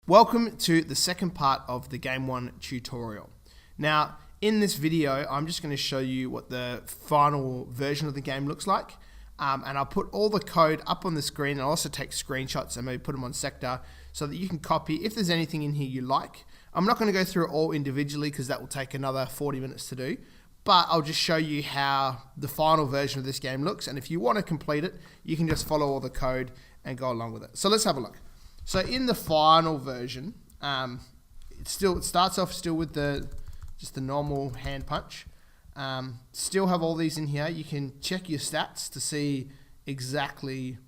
Welcome to the second part of the Game 1 tutorial. Now, in this video, I'm just going to show you what the final version of the game looks like. And I'll put all the code up on the screen. I'll also take screenshots and maybe put them on Sector so that you can copy if there's anything in here you like. I'm not going to go through it all individually because that will take another 40 minutes to do. But I'll just show you how the final version of this game looks. And if you want to complete it, you can just follow all the code and go along with it. So let's have a look. So in the final version, it starts off still with just the normal hand punch. Still have all these in here. You can check your stats to see exactly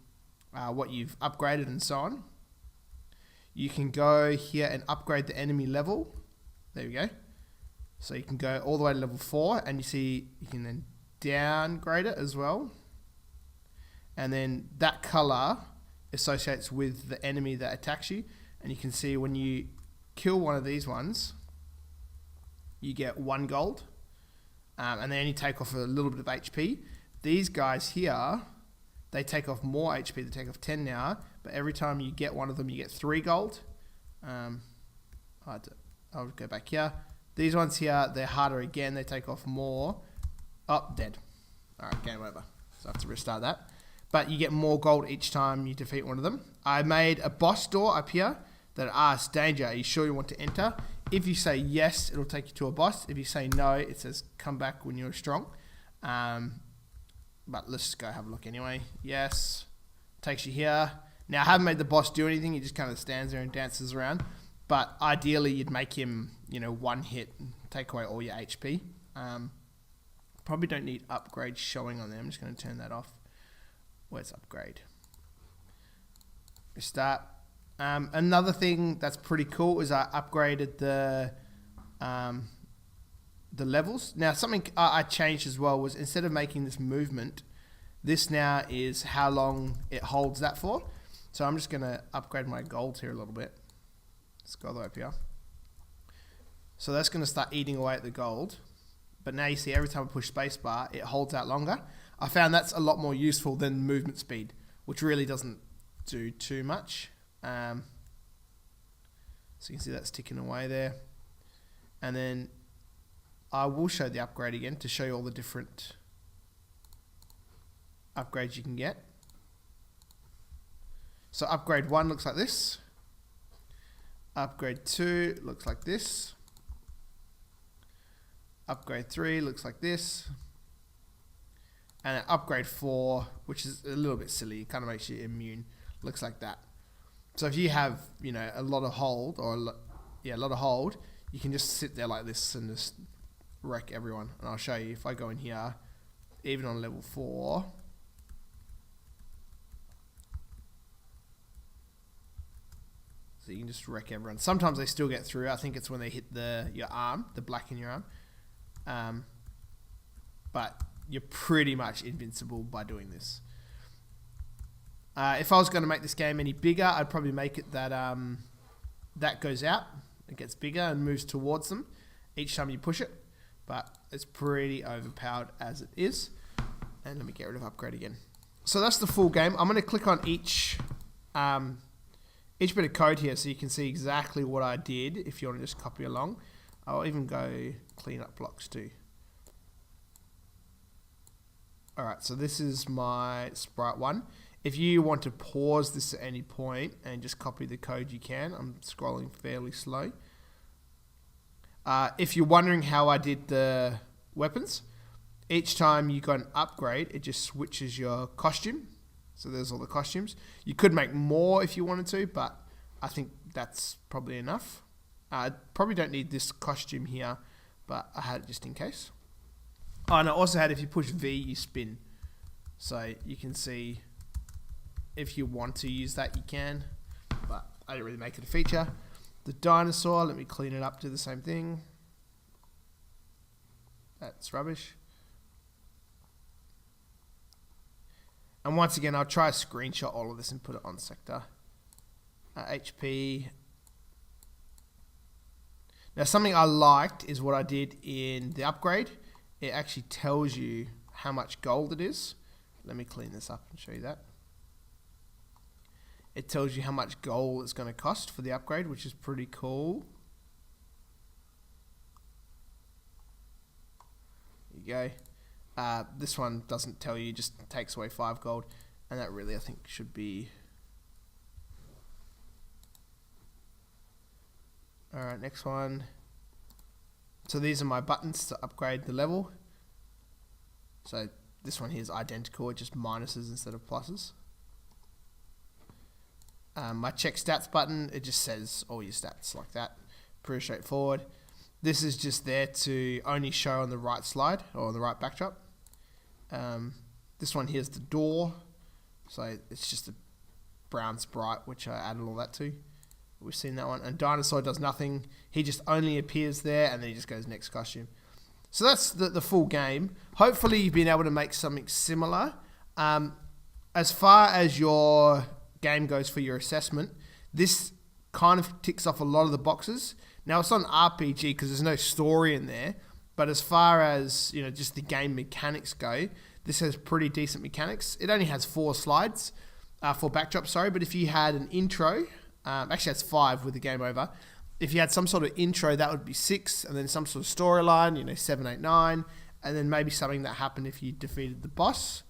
what you've upgraded and so on. You can go here and upgrade the enemy level. There we go. So you can go all the way to level 4, and you see you can then downgrade it as well. And then that color associates with the enemy that attacks you, and you can see when you kill one of these ones, you get 1 gold, and they only take off a little bit of HP. These guys here, they take off more HP. They take off 10 now, but every time you get one of them, you get 3 gold. I'll go back here. These ones here, they're harder again. They take off more. Oh, dead. All right, game over. So I have to restart that. But you get more gold each time you defeat one of them. I made a boss door up here that asks, danger, are you sure you want to enter? If you say yes, it'll take you to a boss. If you say no, it says come back when you're strong. But let's just go have a look anyway. Yes, takes you here. Now I haven't made the boss do anything. He just kind of stands there and dances around. But ideally you'd make him, one hit and take away all your HP. Probably don't need upgrade showing on there. I'm just going to turn that off. Where's upgrade? Restart. Another thing that's pretty cool is I upgraded the levels. Now something I changed as well was instead of making this movement, this now is how long it holds that for. So I'm just going to upgrade my gold here a little bit. Let's go all the way up here. So that's going to start eating away at the gold. But now you see every time I push spacebar, it holds out longer. I found that's a lot more useful than movement speed, which really doesn't do too much. So you can see that's ticking away there. And then I will show the upgrade again to show you all the different upgrades you can get. So upgrade 1 looks like this. Upgrade 2 looks like this. Upgrade 3 looks like this. And upgrade 4, which is a little bit silly, kind of makes you immune, looks like that. So if you have, a lot of hold, you can just sit there like this and just wreck everyone. And I'll show you if I go in here, even on level 4. So you can just wreck everyone. Sometimes they still get through. I think it's when they hit your arm, the black in your arm. But you're pretty much invincible by doing this. If I was going to make this game any bigger, I'd probably make it that that goes out, it gets bigger and moves towards them each time you push it. But it's pretty overpowered as it is. And let me get rid of upgrade again. So that's the full game. I'm going to click on each bit of code here so you can see exactly what I did if you want to just copy along. I'll even go clean up blocks too. Alright, so this is my sprite 1. If you want to pause this at any point and just copy the code, you can. I'm scrolling fairly slow. If you're wondering how I did the weapons, each time you got an upgrade, it just switches your costume. So there's all the costumes. You could make more if you wanted to, but I think that's probably enough. I probably don't need this costume here, but I had it just in case. Oh, and I also had if you push V, you spin. So you can see if you want to use that, you can. But I didn't really make it a feature. The dinosaur, let me clean it up, do the same thing. That's rubbish. And once again, I'll try to screenshot all of this and put it on Sector. HP. Now something I liked is what I did in the upgrade. It actually tells you how much gold it is. Let me clean this up and show you that. it tells you how much gold it's going to cost for the upgrade, which is pretty cool. There you go. This one doesn't tell you, just takes away 5 gold, and that really I think should be... Alright, next one. So these are my buttons to upgrade the level. So this one here is identical, just minuses instead of pluses. My check stats button, it just says all your stats like that. Pretty straightforward. This is just there to only show on the right slide or on the right backdrop. This one here is the door. So it's just a brown sprite, which I added all that to. We've seen that one. And Dinosaur does nothing. He just only appears there and then he just goes next costume. So that's the full game. Hopefully you've been able to make something similar. As far as your game goes for your assessment, this kind of ticks off a lot of the boxes. Now it's not an RPG because there's no story in there. But as far as, you know, just the game mechanics go, this has pretty decent mechanics. It only has 4 slides, 4 backdrops, sorry. But if you had an intro... actually that's 5 with the game over. If you had some sort of intro, that would be 6, and then some sort of storyline, you know, 7, 8, 9, and then maybe something that happened if you defeated the boss.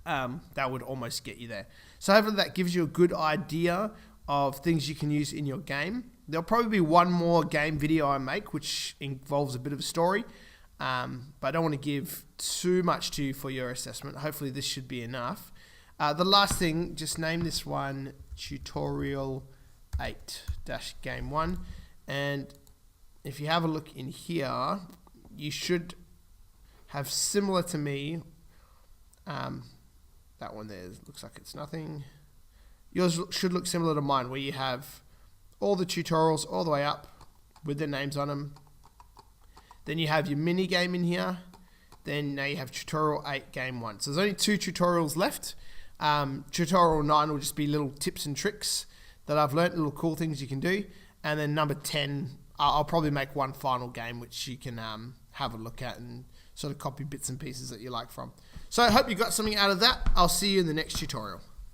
That would almost get you there. So hopefully that gives you a good idea of things you can use in your game. There'll probably be one more game video I make, which involves a bit of a story, but I don't want to give too much to you for your assessment. Hopefully this should be enough. The last thing, just name this one Tutorial 8-Game 1, and if you have a look in here, you should have similar to me. That one there looks like it's nothing. Yours should look similar to mine, where you have all the tutorials all the way up with their names on them. Then you have your mini game in here. Then now you have Tutorial 8 Game 1. So there's only 2 tutorials left. Tutorial 9 will just be little tips and tricks that I've learnt, little cool things you can do. And then number 10, I'll probably make one final game which you can have a look at and sort of copy bits and pieces that you like from. So I hope you got something out of that. I'll see you in the next tutorial.